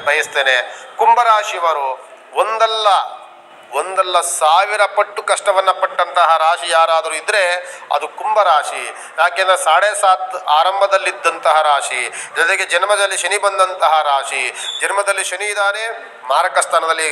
ಬಯಸ್ತೇನೆ. ಕುಂಭರಾಶಿಯವರು ಒಂದಲ್ಲ 1000 ಪಟ್ಟು ಕಷ್ಟವನ್ನು ಪಟ್ಟಂತಹ ರಾಶಿ ಯಾರಾದರೂ ಇದ್ದರೆ ಅದು ಕುಂಭರಾಶಿ. ಯಾಕೆಂದರೆ 7.5 ಆರಂಭದಲ್ಲಿದ್ದಂತಹ ರಾಶಿ, ಜೊತೆಗೆ ಜನ್ಮದಲ್ಲಿ ಶನಿ ಬಂದಂತಹ ರಾಶಿ. ಜನ್ಮದಲ್ಲಿ ಶನಿ ಇದ್ದಾನೆ, ಮಾರಕ ಸ್ಥಾನದಲ್ಲಿ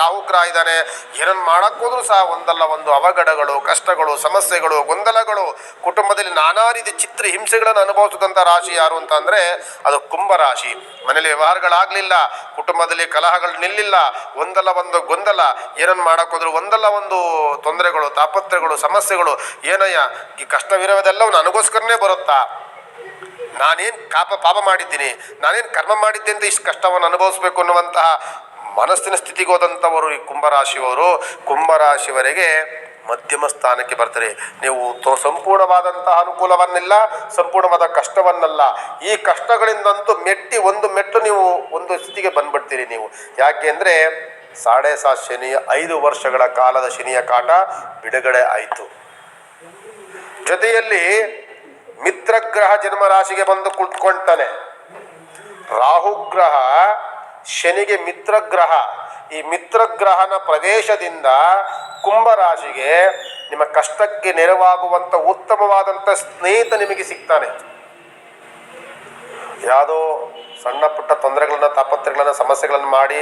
ರಾಹುಗ್ರಹ ಇದ್ದಾನೆ. ಏನನ್ನು ಮಾಡೋಕ್ಕೋದ್ರೂ ಸಹ ಒಂದಲ್ಲ ಒಂದು ಅವಘಡಗಳು, ಕಷ್ಟಗಳು, ಸಮಸ್ಯೆಗಳು, ಗೊಂದಲಗಳು, ಕುಟುಂಬದಲ್ಲಿ ನಾನಾ ರೀತಿ ಚಿತ್ರ ಹಿಂಸೆಗಳನ್ನು ಅನುಭವಿಸಿದಂಥ ರಾಶಿ ಯಾರು ಅಂತ ಅಂದರೆ ಅದು ಕುಂಭರಾಶಿ. ಮನೇಲಿ ವ್ಯವಹಾರಗಳಾಗಲಿಲ್ಲ, ಕುಟುಂಬದಲ್ಲಿ ಕಲಹಗಳು ನಿಲ್ಲಿಲ್ಲ, ಒಂದಲ್ಲ ಒಂದು ಗೊಂದಲ, ಏನನ್ನು ಮಾಡೋಕ್ಕೋದ್ರು ಒಂದಲ್ಲ ಒಂದು ತೊಂದರೆಗಳು, ತಾಪತ್ರಗಳು, ಸಮಸ್ಯೆಗಳು. ಏನಯ್ಯ ಈ ಕಷ್ಟವಿರೋದೆಲ್ಲವೂ ನನಗೋಸ್ಕರನೇ ಬರುತ್ತಾ? ನಾನೇನು ಪಾಪ ಮಾಡಿದ್ದೀನಿ, ನಾನೇನು ಕರ್ಮ ಮಾಡಿದ್ದೆ ಅಂತ ಇಷ್ಟು ಕಷ್ಟವನ್ನು ಅನುಭವಿಸ್ಬೇಕು ಅನ್ನುವಂತಹ ಮನಸ್ಸಿನ ಸ್ಥಿತಿಗೆ ಹೋದಂಥವರು ಈ ಕುಂಭರಾಶಿಯವರು. ಕುಂಭರಾಶಿಯವರೆಗೆ ಮಧ್ಯಮ ಸ್ಥಾನಕ್ಕೆ ಬರ್ತಾರೆ. ನೀವು ಸಂಪೂರ್ಣವಾದಂತಹ ಅನುಕೂಲವನ್ನಿಲ್ಲ, ಸಂಪೂರ್ಣವಾದ ಕಷ್ಟವನ್ನಲ್ಲ. ಈ ಕಷ್ಟಗಳಿಂದಂತೂ ಒಂದು ಮೆಟ್ಟು ನೀವು ಒಂದು ಸ್ಥಿತಿಗೆ ಬಂದ್ಬಿಡ್ತೀರಿ ನೀವು. ಯಾಕೆ ಅಂದರೆ 7.5 ಶನಿಯ 5 ವರ್ಷಗಳ ಕಾಲದ ಶನಿಯ ಕಾಟ ಬಿಡುಗಡೆ ಆಯಿತು. ಜೊತೆಯಲ್ಲಿ ಮಿತ್ರಗ್ರಹ ಜನ್ಮರಾಶಿಗೆ ಬಂದು ಕುಳಿತುಕೊಳ್ತಾನೆ. ರಾಹುಗ್ರಹ ಶನಿಗೆ ಮಿತ್ರಗ್ರಹ. ಈ ಮಿತ್ರಗ್ರಹನ ಪ್ರವೇಶದಿಂದ ಕುಂಭರಾಶಿಗೆ ನಿಮ್ಮ ಕಷ್ಟಕ್ಕೆ ನೆರವಾಗುವಂಥ ಉತ್ತಮವಾದಂಥ ಸ್ನೇಹಿತ ನಿಮಗೆ ಸಿಗ್ತಾನೆ. ಯಾವುದೋ ಸಣ್ಣ ಪುಟ್ಟ ತೊಂದರೆಗಳನ್ನು, ತಾಪತ್ರಗಳನ್ನು, ಸಮಸ್ಯೆಗಳನ್ನು ಮಾಡಿ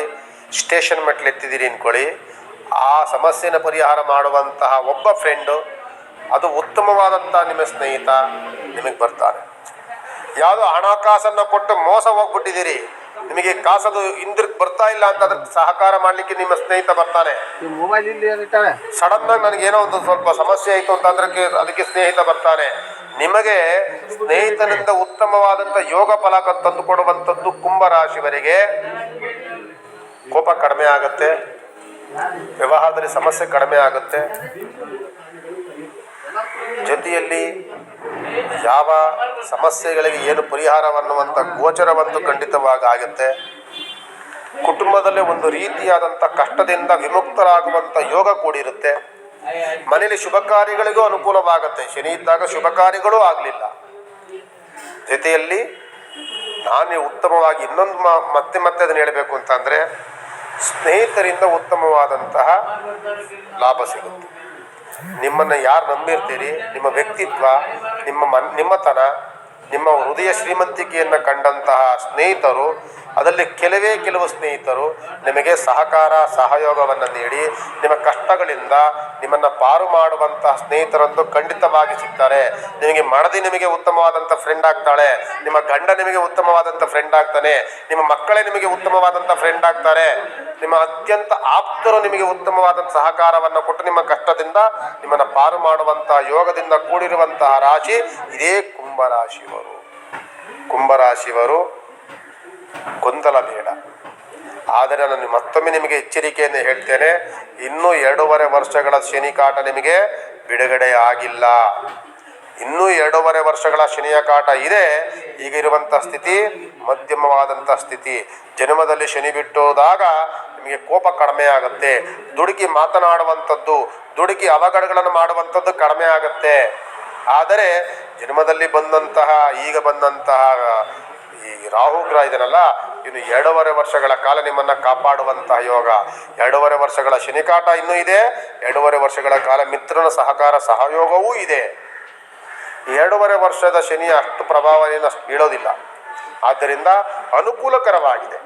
ಸ್ಟೇಷನ್ ಮೆಟ್ಲು ಎತ್ತಿದ್ದೀರಿ ಅಂದ್ಕೊಳ್ಳಿ. ಆ ಸಮಸ್ಯೆನ ಪರಿಹಾರ ಮಾಡುವಂತಹ ಒಬ್ಬ ಫ್ರೆಂಡು, ಅದು ಉತ್ತಮವಾದಂಥ ನಿಮ್ಮ ಸ್ನೇಹಿತ ನಿಮಗೆ ಬರ್ತಾರೆ. ಯಾವುದೋ ಹಣಕಾಸನ್ನು ಕೊಟ್ಟು ಮೋಸ ಹೋಗ್ಬಿಟ್ಟಿದ್ದೀರಿ, ನಿಮಗೆ ಕಾಸದು ಹಿಂದಿರುಗಿ ಬರ್ತಾ ಇಲ್ಲ ಅಂತ ಅದಕ್ಕೆ ಸಹಕಾರ ಮಾಡಲಿಕ್ಕೆ ನಿಮ್ಮ ಸ್ನೇಹಿತ ಬರ್ತಾನೆ. ಸಡನ್ನಾಗಿ ನನಗೇನೋ ಒಂದು ಸ್ವಲ್ಪ ಸಮಸ್ಯೆ ಆಯಿತು ಅಂತ ಅದಕ್ಕೆ ಸ್ನೇಹಿತ ಬರ್ತಾನೆ. ನಿಮಗೆ ಸ್ನೇಹಿತನಿಂದ ಉತ್ತಮವಾದಂಥ ಯೋಗ ಫಲ ತಂದು ಕೊಡುವಂಥದ್ದು ಕುಂಭರಾಶಿವರಿಗೆ. ಕೋಪ ಕಡಿಮೆ ಆಗುತ್ತೆ, ವ್ಯವಹಾರದಲ್ಲಿ ಸಮಸ್ಯೆ ಕಡಿಮೆ ಆಗುತ್ತೆ. ಜೊತೆಯಲ್ಲಿ ಯಾವ ಸಮಸ್ಯೆಗಳಿಗೆ ಏನು ಪರಿಹಾರವನ್ನುವಂಥ ಗೋಚರವಂತೂ ಖಂಡಿತವಾಗಿ ಆಗುತ್ತೆ. ಕುಟುಂಬದಲ್ಲೇ ಒಂದು ರೀತಿಯಾದಂಥ ಕಷ್ಟದಿಂದ ವಿಮುಕ್ತರಾಗುವಂಥ ಯೋಗ ಕೂಡಿರುತ್ತೆ. ಮನೆಯಲ್ಲಿ ಶುಭ ಕಾರ್ಯಗಳಿಗೂ ಅನುಕೂಲವಾಗುತ್ತೆ. ಶನಿ ಇದ್ದಾಗ ಶುಭ ಕಾರ್ಯಗಳೂ ಆಗಲಿಲ್ಲ. ಜೊತೆಯಲ್ಲಿ ನಾನು ಉತ್ತಮವಾಗಿ ಇನ್ನೊಂದು ಮತ್ತೆ ಅದನ್ನು ಹೇಳಬೇಕು ಅಂತಂದರೆ, ಸ್ನೇಹಿತರಿಂದ ಉತ್ತಮವಾದಂತಹ ಲಾಭ ಸಿಗುತ್ತೆ. ನಿಮ್ಮನ್ನು ಯಾರು ನಂಬಿರ್ತೀರಿ, ನಿಮ್ಮ ವ್ಯಕ್ತಿತ್ವ, ನಿಮ್ಮತನ, ನಿಮ್ಮ ಹೃದಯ ಶ್ರೀಮಂತಿಕೆಯನ್ನು ಕಂಡಂತಹ ಸ್ನೇಹಿತರು, ಅದರಲ್ಲಿ ಕೆಲವು ಸ್ನೇಹಿತರು ನಿಮಗೆ ಸಹಯೋಗವನ್ನು ನೀಡಿ ನಿಮ್ಮ ಕಷ್ಟಗಳಿಂದ ನಿಮ್ಮನ್ನು ಪಾರು ಮಾಡುವಂತಹ ಸ್ನೇಹಿತರಂತೂ ಖಂಡಿತವಾಗಿ ಸಿಗ್ತಾರೆ. ನಿಮಗೆ ಉತ್ತಮವಾದಂಥ ಫ್ರೆಂಡ್ ಆಗ್ತಾಳೆ, ನಿಮ್ಮ ಗಂಡ ನಿಮಗೆ ಉತ್ತಮವಾದಂಥ ಫ್ರೆಂಡ್ ಆಗ್ತಾನೆ, ನಿಮ್ಮ ಮಕ್ಕಳೇ ನಿಮಗೆ ಉತ್ತಮವಾದಂಥ ಫ್ರೆಂಡ್ ಆಗ್ತಾರೆ. ನಿಮ್ಮ ಅತ್ಯಂತ ಆಪ್ತರು ನಿಮಗೆ ಉತ್ತಮವಾದಂಥ ಸಹಕಾರವನ್ನು ಕೊಟ್ಟು ನಿಮ್ಮ ಕಷ್ಟದಿಂದ ನಿಮ್ಮನ್ನು ಪಾರು ಮಾಡುವಂತಹ ಯೋಗದಿಂದ ಕೂಡಿರುವಂತಹ ರಾಶಿ ಇದೇ ಕುಂಭರಾಶಿಯವರು. ಕುಂಭರಾಶಿಯವರು ಗೊಂದಲ ಬೇಡ. ಆದರೆ ನಾನು ಮತ್ತೊಮ್ಮೆ ನಿಮಗೆ ಎಚ್ಚರಿಕೆಯನ್ನು ಹೇಳ್ತೇನೆ, ಇನ್ನೂ 2.5 ವರ್ಷಗಳ ಶನಿ ಕಾಟ ನಿಮಗೆ ಬಿಡುಗಡೆ ಆಗಿಲ್ಲ. ಇನ್ನೂ 2.5 ವರ್ಷಗಳ ಶನಿಯ ಕಾಟ ಇದೆ. ಈಗಿರುವಂಥ ಸ್ಥಿತಿ ಮಧ್ಯಮವಾದಂಥ ಸ್ಥಿತಿ. ಜನ್ಮದಲ್ಲಿ ಶನಿ ಬಿಟ್ಟೋದಾಗ ನಿಮಗೆ ಕೋಪ ಕಡಿಮೆ ಆಗುತ್ತೆ. ದುಡುಕಿ ಮಾತನಾಡುವಂಥದ್ದು, ದುಡುಕಿ ಅವಘಡಗಳನ್ನು ಮಾಡುವಂಥದ್ದು ಕಡಿಮೆ ಆಗುತ್ತೆ. ಆದರೆ ಜನ್ಮದಲ್ಲಿ ಈಗ ಬಂದಂತಹ ಈ ರಾಹುಗ್ರಹ ಇದನ್ನಲ್ಲ, ಇನ್ನು 2.5 ವರ್ಷಗಳ ಕಾಲ ನಿಮ್ಮನ್ನು ಕಾಪಾಡುವಂತಹ ಯೋಗ. 2.5 ವರ್ಷಗಳ ಶನಿಕಾಟ ಇನ್ನೂ ಇದೆ. 2.5 ವರ್ಷಗಳ ಕಾಲ ಮಿತ್ರನ ಸಹಯೋಗವೂ ಇದೆ. 2.5 ವರ್ಷದ ಶನಿಯ ಅಷ್ಟು ಪ್ರಭಾವವನ್ನು ಅಷ್ಟು ಬೀಳೋದಿಲ್ಲ. ಆದ್ದರಿಂದ ಅನುಕೂಲಕರವಾಗಿದೆ.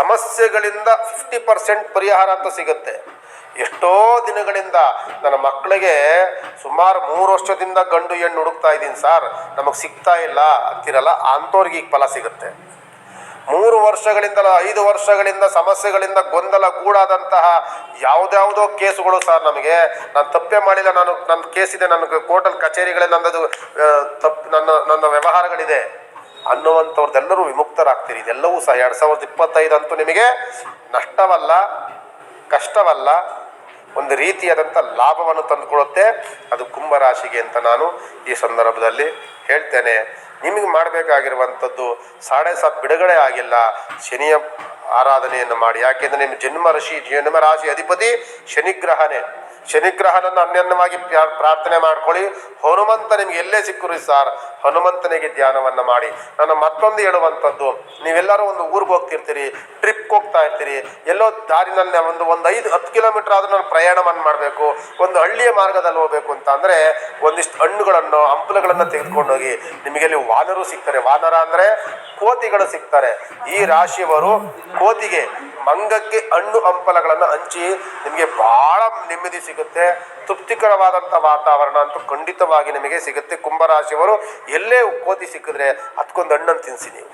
ಸಮಸ್ಯೆಗಳಿಂದ 50% ಪರಿಹಾರ ಅಂತ ಸಿಗುತ್ತೆ. ಎಷ್ಟೋ ದಿನಗಳಿಂದ ನನ್ನ ಮಕ್ಕಳಿಗೆ ಸುಮಾರು 3 ವರ್ಷದಿಂದ ಗಂಡು ಹೆಣ್ಣು ಹುಡುಕ್ತಾ ಇದ್ದೀನಿ ಸರ್, ನಮಗೆ ಸಿಗ್ತಾ ಇಲ್ಲ ಅಂತಿರಲ್ಲ, ಅಂಥವ್ರಿಗೆ ಈಗ ಫಲ ಸಿಗುತ್ತೆ. 3 ವರ್ಷಗಳಿಂದ 5 ವರ್ಷಗಳಿಂದ ಸಮಸ್ಯೆಗಳಿಂದ ಗೊಂದಲ ಗೂಡಾದಂತಹ ಯಾವುದ್ಯಾವುದೋ ಕೇಸುಗಳು ಸರ್, ನಮಗೆ ನಾನು ತಪ್ಪೇ ಮಾಡಿಲ್ಲ, ನನ್ನ ಕೇಸಿದೆ, ನನಗೆ ಕೋರ್ಟಲ್ಲಿ ಕಚೇರಿಗಳೇ ನನ್ನ ವ್ಯವಹಾರಗಳಿದೆ ಅನ್ನುವಂಥವ್ರದ್ದೆಲ್ಲರೂ ವಿಮುಕ್ತರಾಗ್ತೀರಿ. ಇದೆಲ್ಲವೂ ಸಹ 2025 ಅಂತೂ ನಿಮಗೆ ನಷ್ಟವಲ್ಲ, ಕಷ್ಟವಲ್ಲ, ಒಂದು ರೀತಿಯಾದಂಥ ಲಾಭವನ್ನು ತಂದುಕೊಡುತ್ತೆ. ಅದು ಕುಂಭರಾಶಿಗೆ ಅಂತ ನಾನು ಈ ಸಂದರ್ಭದಲ್ಲಿ ಹೇಳ್ತೇನೆ. ನಿಮಗೆ ಮಾಡಬೇಕಾಗಿರುವಂಥದ್ದು 7.5 ಬಿಡುಗಡೆ ಆಗಿಲ್ಲ, ಶನಿಯ ಆರಾಧನೆಯನ್ನು ಮಾಡಿ. ಯಾಕೆಂದರೆ ನಿಮ್ಮ ಜನ್ಮರಾಶಿ ಅಧಿಪತಿ ಶನಿಗ್ರಹನೇ. ಶನಿಗ್ರಹನನ್ನು ಅನ್ಯನ್ಯವಾಗಿ ಪ್ರಾರ್ಥನೆ ಮಾಡ್ಕೊಳ್ಳಿ. ಹನುಮಂತ ನಿಮ್ಗೆ ಎಲ್ಲೇ ಸಿಕ್ಕರು ಸರ್, ಹನುಮಂತನಿಗೆ ಧ್ಯಾನವನ್ನು ಮಾಡಿ. ನಾನು ಮತ್ತೊಂದು ಹೇಳುವಂಥದ್ದು, ನೀವೆಲ್ಲರೂ ಒಂದು ಊರಿಗೆ ಹೋಗ್ತಿರ್ತೀರಿ, ಟ್ರಿಪ್ಗೆ ಹೋಗ್ತಾ ಇರ್ತೀರಿ, ಎಲ್ಲೋ ದಾರಿನಲ್ಲಿ ಒಂದು 5-10 ಕಿಲೋಮೀಟರ್ ಆದರೂ ನಾನು ಪ್ರಯಾಣವನ್ನು ಮಾಡಬೇಕು, ಒಂದು ಹಳ್ಳಿಯ ಮಾರ್ಗದಲ್ಲಿ ಹೋಗ್ಬೇಕು ಅಂತ ಅಂದರೆ ಒಂದಿಷ್ಟು ಹಣ್ಣುಗಳನ್ನು ಹಂಪಲುಗಳನ್ನು ತೆಗೆದುಕೊಂಡೋಗಿ. ನಿಮಗೆ ಅಲ್ಲಿ ವಾನರು ಸಿಗ್ತಾರೆ. ವಾನರ ಅಂದರೆ ಕೋತಿಗಳು ಸಿಗ್ತಾರೆ. ಈ ರಾಶಿಯವರು ಕೋತಿಗೆ, ಮಂಗಕ್ಕೆ ಹಣ್ಣು ಹಂಪಲಗಳನ್ನು ಹಂಚಿ ನಿಮಗೆ ಬಹಳ ನೆಮ್ಮದಿ ಸಿಗುತ್ತೆ. ತೃಪ್ತಿಕರವಾದಂಥ ವಾತಾವರಣ ಅಂತೂ ಖಂಡಿತವಾಗಿ ನಿಮಗೆ ಸಿಗುತ್ತೆ. ಕುಂಭರಾಶಿಯವರು ಎಲ್ಲೇ ಕೋತಿ ಸಿಕ್ಕಿದ್ರೆ ಅದಕ್ಕೊಂದು ಹಣ್ಣನ್ನು ತಿನ್ನಿಸಿ ನೀವು.